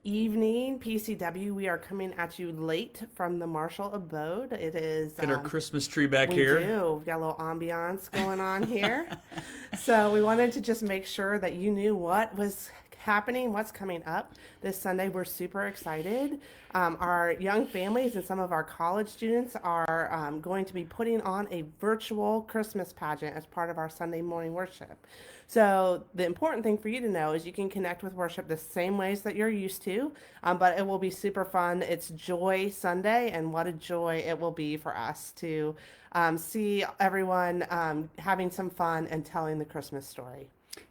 evening, PCW. We are coming at you late from the Marshall abode. It is, Get our Christmas tree back we here. do. We've got a little ambiance going on here. So we wanted to just make sure that you knew what was happening, what's coming up this Sunday. We're super excited. Our young families and some of our college students are going to be putting on a virtual Christmas pageant as part of our Sunday morning worship. So the important thing for you to know is you can connect with worship the same ways that you're used to, but it will be super fun. It's Joy Sunday, and what a joy it will be for us to see everyone having some fun and telling the Christmas story.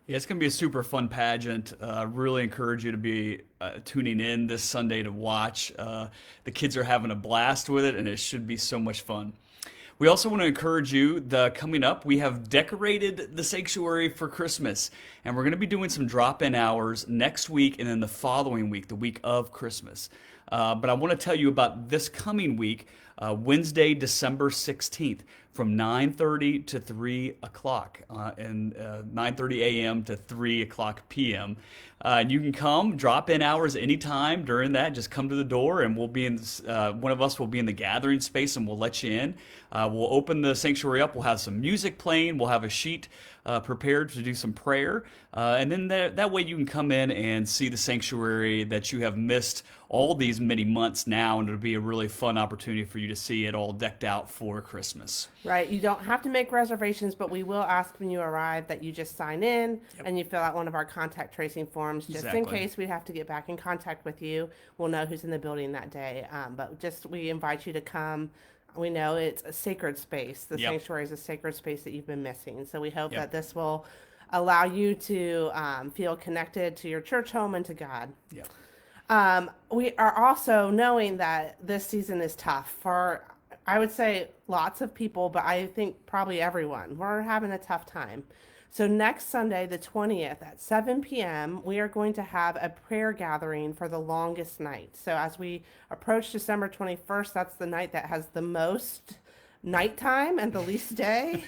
Yeah, it's going to be a super fun pageant. Really encourage you to be tuning in this Sunday to watch. The kids are having a blast with it, and it should be so much fun. We also want to encourage you, coming up, we have decorated the sanctuary for Christmas, and we're going to be doing some drop-in hours next week and then the following week, the week of Christmas. But I want to tell you about this coming week, Wednesday, December 16th, from 9:30 to 3 o'clock, and 9:30 a.m. to 3 o'clock p.m. And you can come, drop in hours anytime during that. Just come to the door, and we'll be in. One of us will be in the gathering space, and we'll let you in. We'll open the sanctuary up. We'll have some music playing. We'll have a sheet prepared to do some prayer, and then that way you can come in and see the sanctuary that you have missed all these many months now, and it'll be a really fun opportunity for you to see it all decked out for Christmas. Right. You don't have to make reservations, but we will ask when you arrive that you just sign in Yep. and you fill out one of our contact tracing forms just in Exactly. case we have to get back in contact with you. We'll know who's in the building that day. But just we invite you to come. We know it's a sacred space. The Yep. sanctuary is a sacred space that you've been missing. So we hope Yep. that this will allow you to feel connected to your church home and to God. Yep. We are also knowing that this season is tough for, I would say, lots of people, but I think probably everyone. We're having a tough time. So, next Sunday, the 20th at 7 p.m., we are going to have a prayer gathering for the longest night. So, as we approach December 21st, that's the night that has the most nighttime and the least day.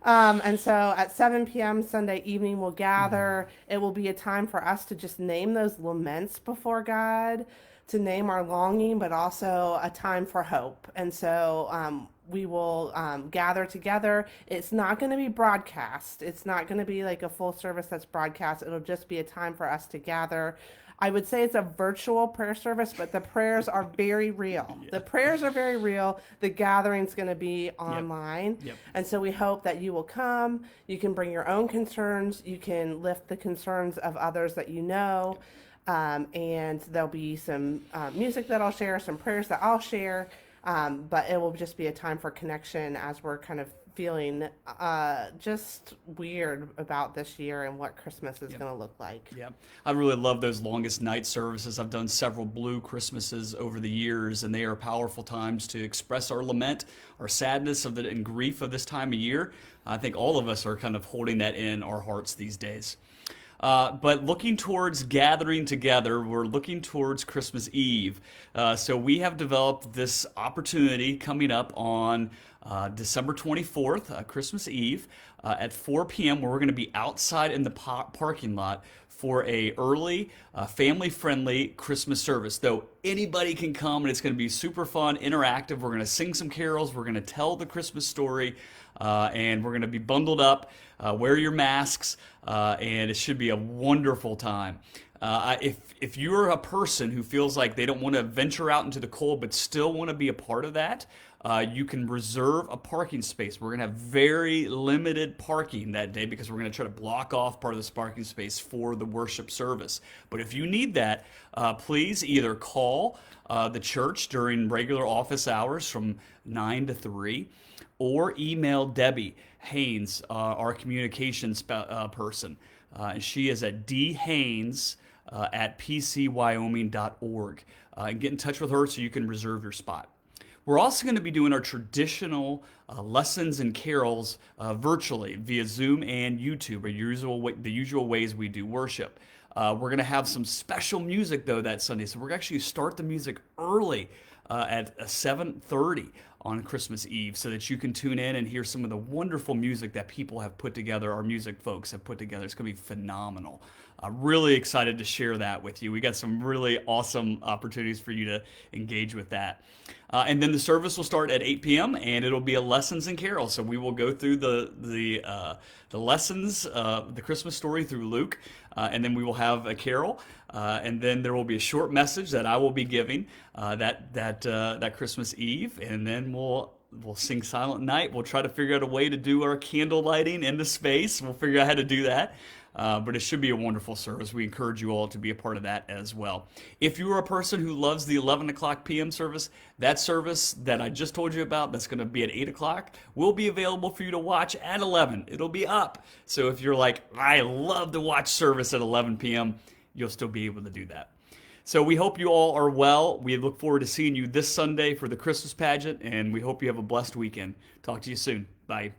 And so at 7 p.m. Sunday evening, we'll gather. It will be a time for us to just name those laments before God, to name our longing, but also a time for hope. And so we will gather together. It's not going to be broadcast. It's not going to be like a full service that's broadcast. It'll just be a time for us to gather. I would say it's a virtual prayer service, but the prayers are very real. Yeah. The prayers are very real. The gathering's going to be Yep. online. Yep. And so we hope that you will come. You can bring your own concerns. You can lift the concerns of others that you know. And there'll be some music that I'll share, some prayers that I'll share. But it will just be a time for connection as we're kind of feeling just weird about this year and what Christmas is Yep. going to look like. Yeah, I really love those longest night services. I've done several Blue Christmases over the years, and they are powerful times to express our lament, our sadness of and grief of this time of year. I think all of us are kind of holding that in our hearts these days. But looking towards gathering together, we're looking towards Christmas Eve. So we have developed this opportunity coming up on December 24th, Christmas Eve, at 4 p.m., where we're going to be outside in the parking lot for a early, family-friendly Christmas service. Though anybody can come, and it's going to be super fun, interactive. We're going to sing some carols. We're going to tell the Christmas story, and we're going to be bundled up. Wear your masks, and it should be a wonderful time. If you're a person who feels like they don't want to venture out into the cold but still want to be a part of that, you can reserve a parking space. We're going to have very limited parking that day because we're going to try to block off part of this parking space for the worship service. But if you need that, please either call the church during regular office hours from 9 to 3 or email Debbie Haynes, our communications person. And she is at dhaynes at pcwyoming.org. And get in touch with her so you can reserve your spot. We're also going to be doing our traditional lessons and carols virtually via Zoom and YouTube, the usual ways we do worship. We're going to have some special music, though, that Sunday. So we're going to actually start the music early at 7:30 on Christmas Eve so that you can tune in and hear some of the wonderful music that people have put together, our music folks have put together. It's going to be phenomenal. Really excited to share that with you. We got some really awesome opportunities for you to engage with that. And then the service will start at 8 p.m. and it'll be a lessons and carols. So we will go through the lessons, the Christmas story through Luke, and then we will have a carol, and then there will be a short message that I will be giving that Christmas Eve, and then we'll sing Silent Night. We'll try to figure out a way to do our candle lighting in the space. We'll figure out how to do that. But it should be a wonderful service. We encourage you all to be a part of that as well. If you are a person who loves the 11 o'clock p.m. service, that service that I just told you about, that's going to be at 8 o'clock, will be available for you to watch at 11. It'll be up. So if you're like, I love to watch service at 11 p.m., you'll still be able to do that. So we hope you all are well. We look forward to seeing you this Sunday for the Christmas pageant, and we hope you have a blessed weekend. Talk to you soon. Bye.